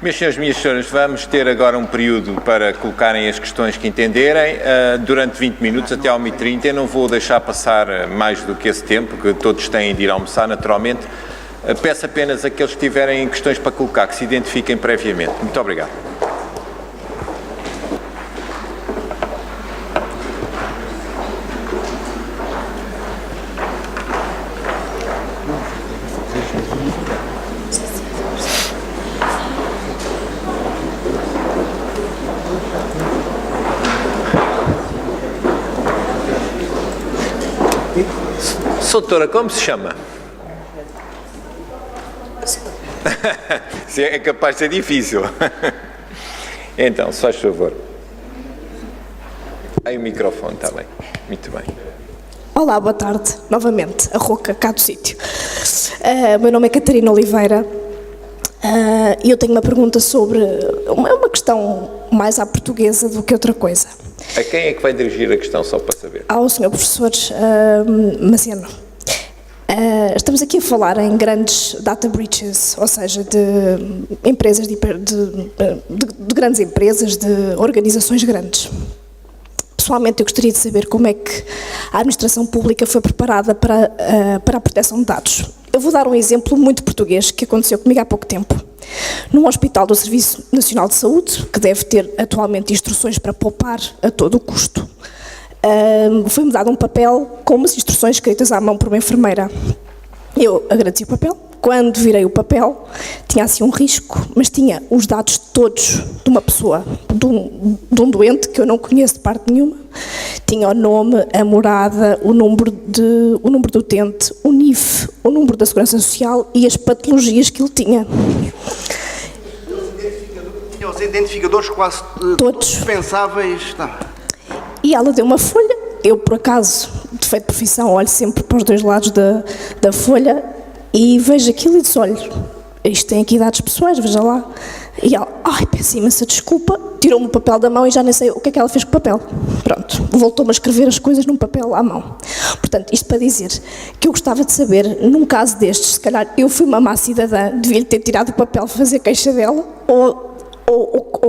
Meus senhores e minhas senhoras, vamos ter agora um período para colocarem as questões que entenderem, durante 20 minutos, até ao 1h30. Eu não vou deixar passar mais do que esse tempo, porque todos têm de ir almoçar, naturalmente. Peço apenas àqueles que tiverem questões para colocar, que se identifiquem previamente. Muito obrigado. Doutora, como se chama? É capaz de ser difícil. Então, se faz favor. Aí o microfone, está bem. Muito bem. Olá, boa tarde. Novamente, a Roca, cá do sítio. Meu nome é Catarina Oliveira e eu tenho uma pergunta sobre uma questão mais à portuguesa do que outra coisa. A quem é que vai dirigir a questão, só para saber? Ao Sr. Professor Maciano. Estamos aqui a falar em grandes data breaches, ou seja, de empresas, de grandes empresas, de organizações grandes. Pessoalmente, eu gostaria de saber como é que a administração pública foi preparada para a proteção de dados. Eu vou dar um exemplo muito português que aconteceu comigo há pouco tempo. Num hospital do Serviço Nacional de Saúde, que deve ter atualmente instruções para poupar a todo o custo, foi-me dado um papel com umas instruções escritas à mão por uma enfermeira. Eu agradeci o papel. Quando virei o papel, tinha assim um risco, mas tinha os dados todos de uma pessoa, de um doente que eu não conheço de parte nenhuma. Tinha o nome, a morada, o número do utente, o NIF, o número da Segurança Social e as patologias que ele tinha. Tinha os identificadores quase todos dispensáveis. Tá. E ela deu uma folha. Eu, por acaso, de feito de profissão, olho sempre para os dois lados da folha e vejo aquilo e disse, olha, isto tem aqui dados pessoais, veja lá. E ela, peço imensa desculpa, tirou-me o papel da mão e já nem sei o que é que ela fez com o papel. Pronto, voltou-me a escrever as coisas num papel à mão. Portanto, isto para dizer que eu gostava de saber, num caso destes, se calhar eu fui uma má cidadã, devia-lhe ter tirado o papel, fazer queixa dela, ou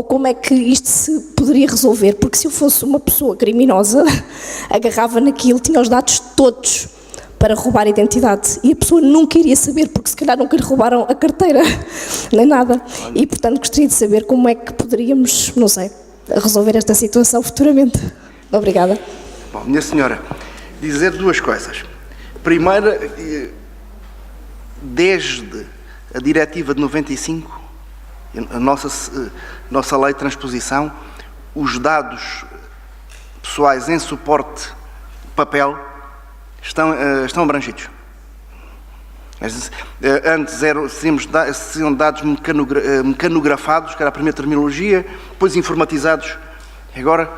como é que isto se poderia resolver? Porque se eu fosse uma pessoa criminosa, agarrava naquilo, tinha os dados todos para roubar a identidade. E a pessoa nunca iria saber, porque se calhar nunca lhe roubaram a carteira, nem nada. E, portanto, gostaria de saber como é que poderíamos, não sei, resolver esta situação futuramente. Obrigada. Bom, minha senhora, dizer duas coisas. Primeira, desde a diretiva de 95, a nossa lei de transposição, os dados pessoais em suporte papel estão abrangidos. Antes seriam dados mecanografados, que era a primeira terminologia, depois informatizados, agora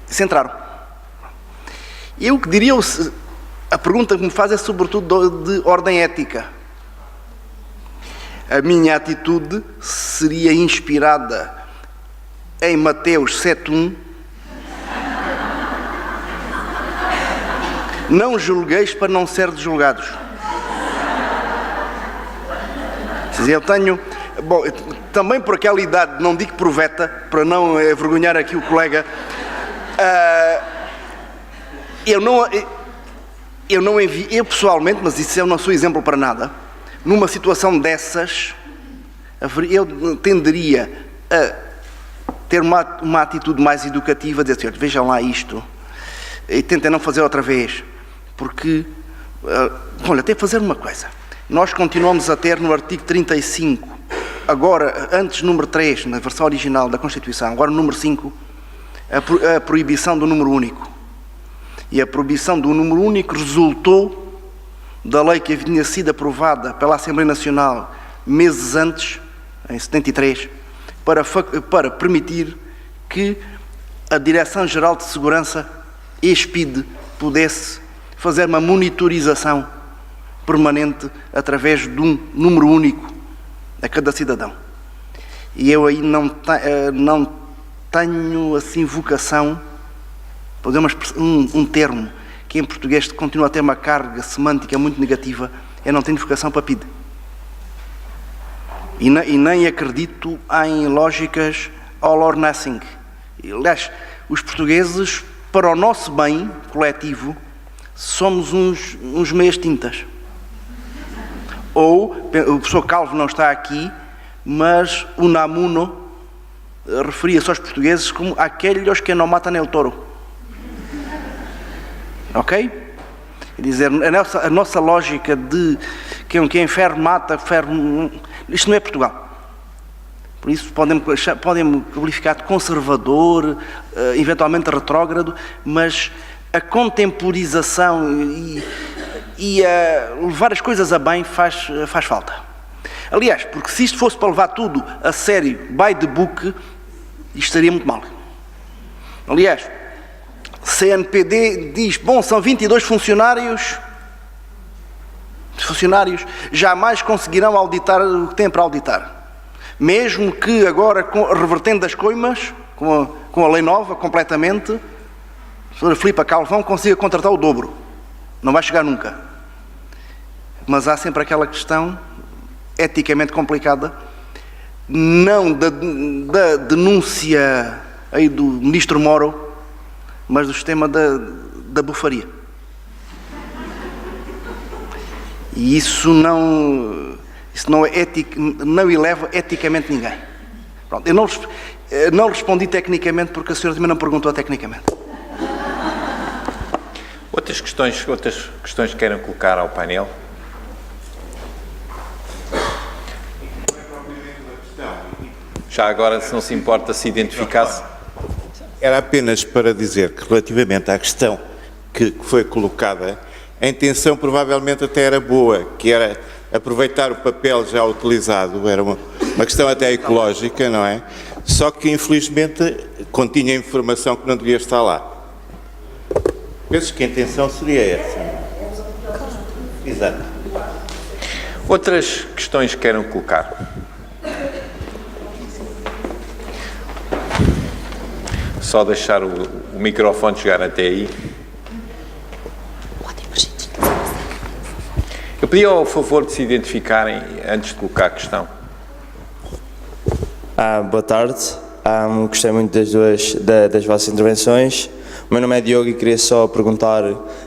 se entraram. Eu que diria, a pergunta que me faz é sobretudo de ordem ética. A minha atitude seria inspirada em Mateus 7:1. Não julgueis para não ser julgados. Eu tenho... Bom, também por aquela idade, não digo profeta, para não envergonhar aqui o colega, eu pessoalmente, mas isso eu não sou exemplo para nada, numa situação dessas, eu tenderia a ter uma atitude mais educativa, dizer assim, vejam lá isto, e tentem não fazer outra vez, porque, olha, tem que fazer uma coisa, nós continuamos a ter no artigo 35, agora, antes número 3, na versão original da Constituição, agora no número 5, a proibição do número único. E a proibição do número único resultou da lei que havia sido aprovada pela Assembleia Nacional meses antes, em 73, para permitir que a Direção-Geral de Segurança, ESPID, pudesse fazer uma monitorização permanente através de um número único a cada cidadão. E eu aí não tenho assim vocação, para usar um termo que em português continua a ter uma carga semântica muito negativa, eu não tenho vocação para PID. E nem acredito em lógicas all or nothing. Aliás, os portugueses, para o nosso bem coletivo, somos uns meias tintas. Ou, o professor Calvo não está aqui, mas o Namuno referia-se aos portugueses como aqueles que não matam el toro. Ok? Quer dizer, a nossa lógica de quem ferro mata, ferro... Isto não é Portugal. Por isso podem qualificar de conservador, eventualmente retrógrado, mas a contemporização e a levar as coisas a bem faz falta. Aliás, porque se isto fosse para levar tudo a sério, by the book, isto estaria muito mal. Aliás, CNPD diz, bom, são 22 funcionários jamais conseguirão auditar o que têm para auditar. Mesmo que agora, revertendo as coimas, com a lei nova, completamente, a professora Filipa Calvão consiga contratar o dobro. Não vai chegar nunca. Mas há sempre aquela questão eticamente complicada, não da denúncia aí do ministro Moro, mas do sistema da bufaria. E isso não é ético, não eleva eticamente ninguém. Pronto, eu não respondi tecnicamente porque a senhora também não perguntou tecnicamente. Outras questões que queiram colocar ao painel? Já agora, se não se importa, se identificasse. Era apenas para dizer que, relativamente à questão que foi colocada, a intenção provavelmente até era boa, que era aproveitar o papel já utilizado, era uma questão até ecológica, não é? Só que, infelizmente, continha informação que não devia estar lá. Penso que a intenção seria essa. Exato. Outras questões que queiram colocar? Só deixar o microfone chegar até aí. Eu pedi ao favor de se identificarem antes de colocar a questão. Boa tarde. Gostei muito das vossas intervenções. O meu nome é Diogo e queria só perguntar,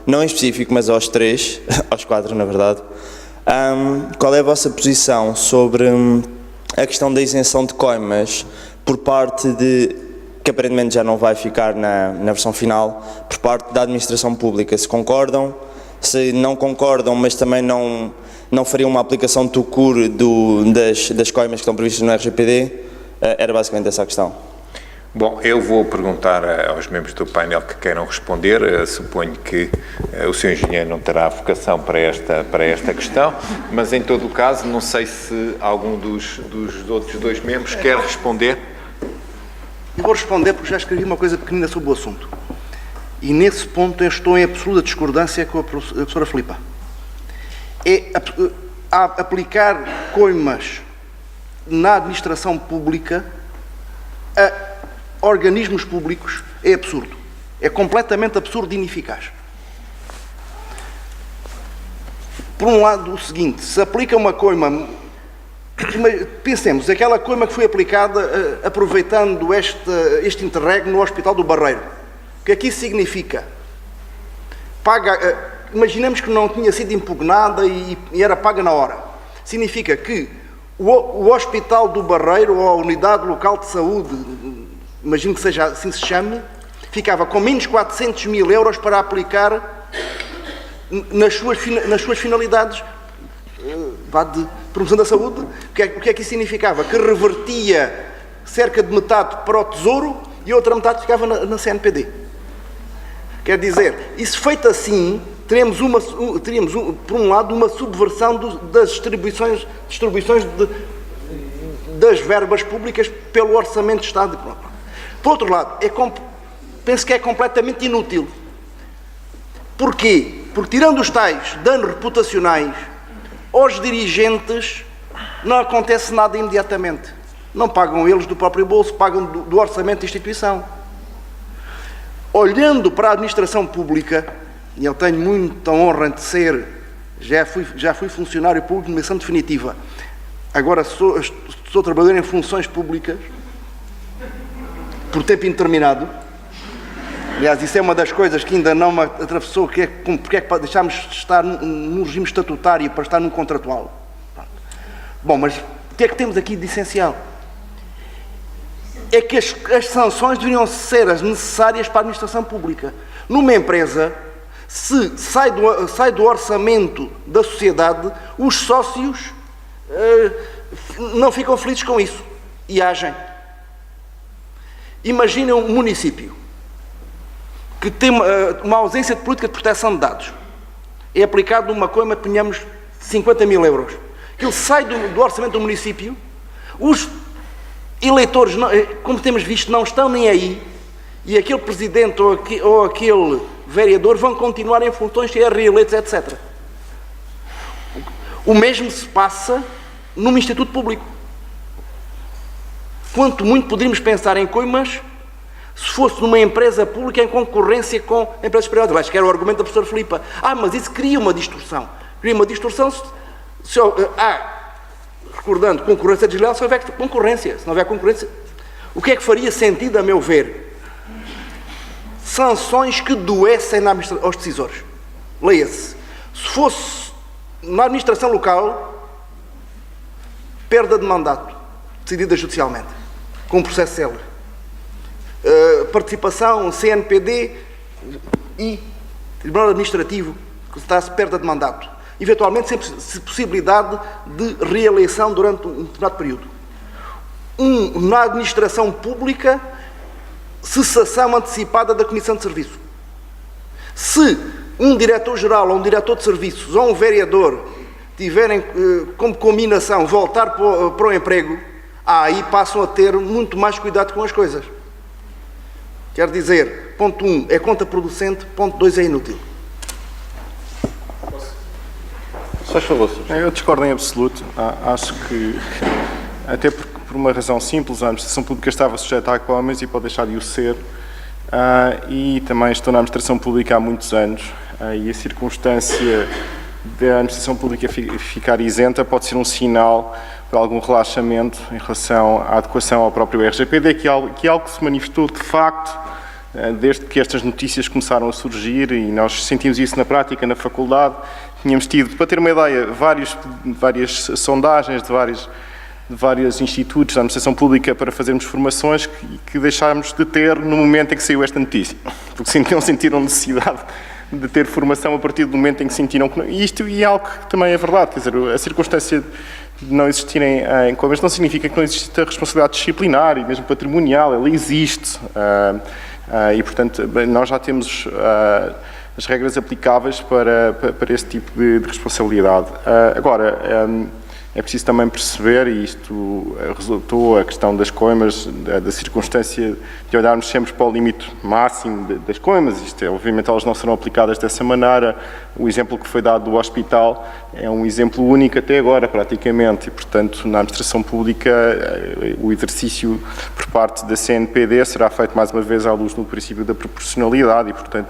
não em específico, mas aos três, aos quatro na verdade, qual é a vossa posição sobre a questão da isenção de coimas por parte que aparentemente já não vai ficar na versão final, por parte da administração pública? Se concordam, se não concordam, mas também não fariam uma aplicação tout court das coimas que estão previstas no RGPD? Era basicamente essa a questão. Bom, eu vou perguntar aos membros do painel que queiram responder. Suponho que o Sr. Engenheiro não terá vocação para esta questão, mas em todo o caso, não sei se algum dos outros dois membros quer responder. Eu vou responder porque já escrevi uma coisa pequenina sobre o assunto. E nesse ponto eu estou em absoluta discordância com a professora Filipa. Aplicar coimas na administração pública a organismos públicos é absurdo. É completamente absurdo e ineficaz. Por um lado, o seguinte, se aplica uma coima... Pensemos, aquela coima que foi aplicada aproveitando este interregno no Hospital do Barreiro. O que é que isso significa? Imaginemos que não tinha sido impugnada e era paga na hora. Significa que o Hospital do Barreiro, ou a Unidade Local de Saúde, imagino que seja assim se chame, ficava com menos 400 mil euros para aplicar nas suas finalidades de promoção da saúde. O que é que isso significava? Que revertia cerca de metade para o Tesouro e a outra metade ficava na CNPD. Quer dizer, isso feito assim, teríamos por um lado, uma subversão das distribuições das verbas públicas pelo Orçamento de Estado. Por outro lado, penso que é completamente inútil. Porquê? Porque, tirando os tais danos reputacionais, aos dirigentes não acontece nada imediatamente. Não pagam eles do próprio bolso, pagam do orçamento da instituição. Olhando para a administração pública, e eu tenho muita honra de ser, já fui funcionário público de missão definitiva, agora sou trabalhador em funções públicas por tempo indeterminado. Aliás, isso é uma das coisas que ainda não me atravessou, que é porque é que deixámos de estar num regime estatutário para estar num contratual. Bom, mas o que é que temos aqui de essencial? É que as sanções deveriam ser as necessárias para a administração pública. Numa empresa, se sai do orçamento da sociedade, os sócios não ficam felizes com isso e agem. Imaginem um município que tem uma ausência de política de proteção de dados. É aplicado uma coima, ponhamos 50 mil euros. Aquilo sai do orçamento do município, os eleitores, como temos visto, não estão nem aí, e aquele presidente ou aquele vereador vão continuar em funções, ser reeleitos, etc. O mesmo se passa num instituto público. Quanto muito poderíamos pensar em coimas se fosse numa empresa pública em concorrência com empresas privadas. Acho que era o argumento da professora Filipa. Mas isso cria uma distorção. Cria uma distorção recordando, concorrência desleal, se houver concorrência. Se não houver concorrência, o que é que faria sentido, a meu ver? Sanções que doessem aos decisores. Leia-se. Se fosse na administração local, perda de mandato, decidida judicialmente, com um processo célere. Participação, CNPD e Tribunal Administrativo, que está-se perda de mandato. Eventualmente, sem possibilidade de reeleição durante um determinado período. Na administração pública, cessação antecipada da comissão de serviço. Se um diretor-geral ou um diretor de serviços ou um vereador tiverem como combinação voltar para o emprego, aí passam a ter muito mais cuidado com as coisas. Quer dizer, ponto 1 é contraproducente, ponto 2 é inútil. Eu discordo em absoluto. Acho que, até por uma razão simples, a administração pública estava sujeita a coimas e pode deixar de o ser. E também estou na administração pública há muitos anos. E a circunstância da administração pública ficar isenta pode ser um sinal de algum relaxamento em relação à adequação ao próprio RGPD, que é algo que se manifestou de facto desde que estas notícias começaram a surgir, e nós sentimos isso na prática, na faculdade. Tínhamos tido, para ter uma ideia, várias sondagens de vários institutos da administração pública para fazermos formações que deixámos de ter no momento em que saiu esta notícia, porque não sentiram necessidade de ter formação a partir do momento em que sentiram que... Isto é algo que também é verdade, quer dizer, a circunstância de não existirem coimas não significa que não existe a responsabilidade disciplinar e mesmo patrimonial, ela existe. E, portanto, nós já temos as regras aplicáveis para esse tipo de responsabilidade. Agora, é preciso também perceber, e isto resultou a questão das coimas, da circunstância de olharmos sempre para o limite máximo das coimas. Isto obviamente elas não serão aplicadas dessa maneira. O exemplo que foi dado do hospital é um exemplo único até agora, praticamente, e, portanto, na administração pública, o exercício por parte da CNPD será feito mais uma vez à luz do princípio da proporcionalidade e, portanto,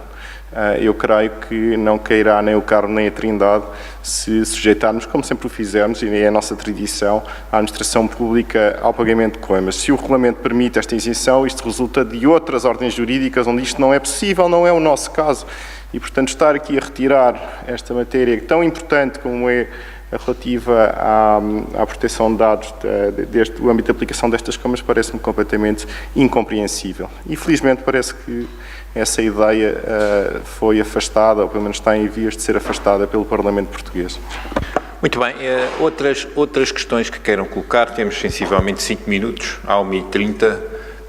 eu creio que não cairá nem o carro nem a trindade se sujeitarmos, como sempre o fizemos, e é a nossa tradição, a administração pública ao pagamento de coimas. Se o regulamento permite esta isenção, isto resulta de outras ordens jurídicas onde isto não é possível, não é o nosso caso. E, portanto, estar aqui a retirar esta matéria tão importante como é a relativa à proteção de dados do âmbito de aplicação destas coimas parece-me completamente incompreensível. E, felizmente, parece que essa ideia foi afastada, ou pelo menos está em vias de ser afastada pelo Parlamento português. Muito bem. Outras questões que queiram colocar, temos sensivelmente 5 minutos, à 1h30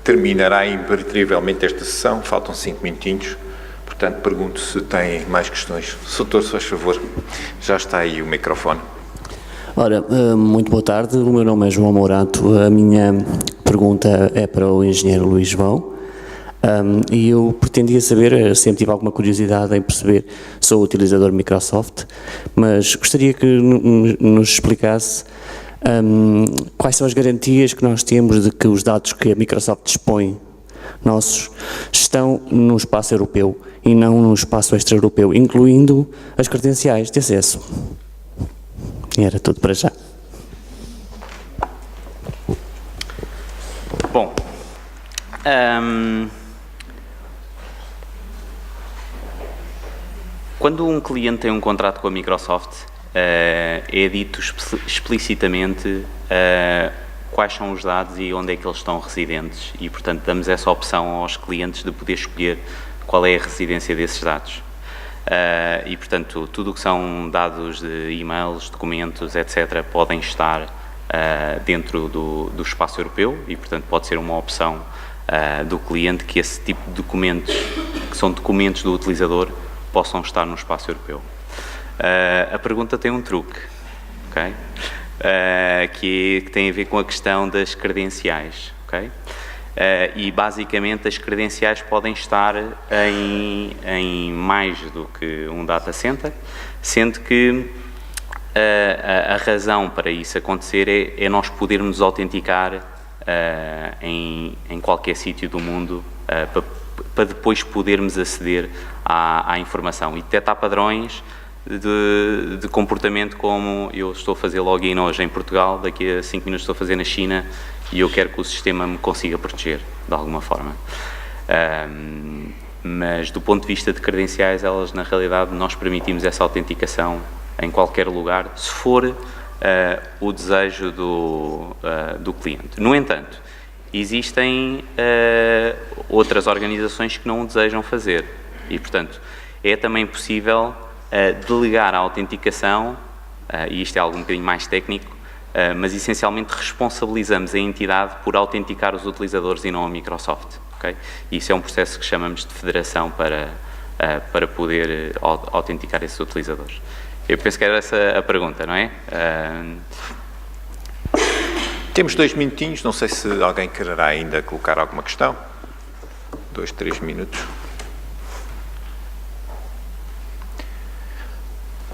terminará impertrivelmente esta sessão, faltam 5 minutinhos, portanto pergunto se têm mais questões. Doutor, se faz favor, já está aí o microfone. Ora, muito boa tarde, o meu nome é João Mourato, a minha pergunta é para o engenheiro Luís Vão. E eu pretendia saber, sempre tive alguma curiosidade em perceber, sou utilizador Microsoft, mas gostaria que nos explicasse quais são as garantias que nós temos de que os dados que a Microsoft dispõe nossos estão no espaço europeu e não no espaço extra-europeu, incluindo as credenciais de acesso. E era tudo para já. Bom, quando um cliente tem um contrato com a Microsoft, é dito explicitamente quais são os dados e onde é que eles estão residentes e, portanto, damos essa opção aos clientes de poder escolher qual é a residência desses dados. E, portanto, tudo o que são dados de e-mails, documentos, etc., podem estar dentro do espaço europeu e, portanto, pode ser uma opção do cliente que esse tipo de documentos, que são documentos do utilizador, possam estar no espaço europeu. A pergunta tem um truque, ok? Que tem a ver com a questão das credenciais, ok? E basicamente as credenciais podem estar em mais do que um data center, sendo que a razão para isso acontecer é nós podermos autenticar em qualquer sítio do mundo para depois podermos aceder à informação e detectar padrões de comportamento, como eu estou a fazer login hoje em Portugal, daqui a 5 minutos estou a fazer na China e eu quero que o sistema me consiga proteger de alguma forma. Mas do ponto de vista de credenciais, elas na realidade nós permitimos essa autenticação em qualquer lugar, se for o desejo do cliente. No entanto, existem outras organizações que não o desejam fazer e, portanto, é também possível delegar a autenticação, e isto é algo um bocadinho mais técnico, mas essencialmente responsabilizamos a entidade por autenticar os utilizadores e não a Microsoft. Okay? E isso é um processo que chamamos de federação para poder autenticar esses utilizadores. Eu penso que era essa a pergunta, não é? Temos 2 minutinhos, não sei se alguém quererá ainda colocar alguma questão. 2, 3 minutos.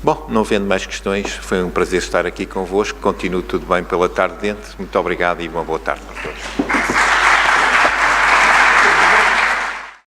Bom, não havendo mais questões, foi um prazer estar aqui convosco. Continue tudo bem pela tarde dentro. Muito obrigado e uma boa tarde para todos.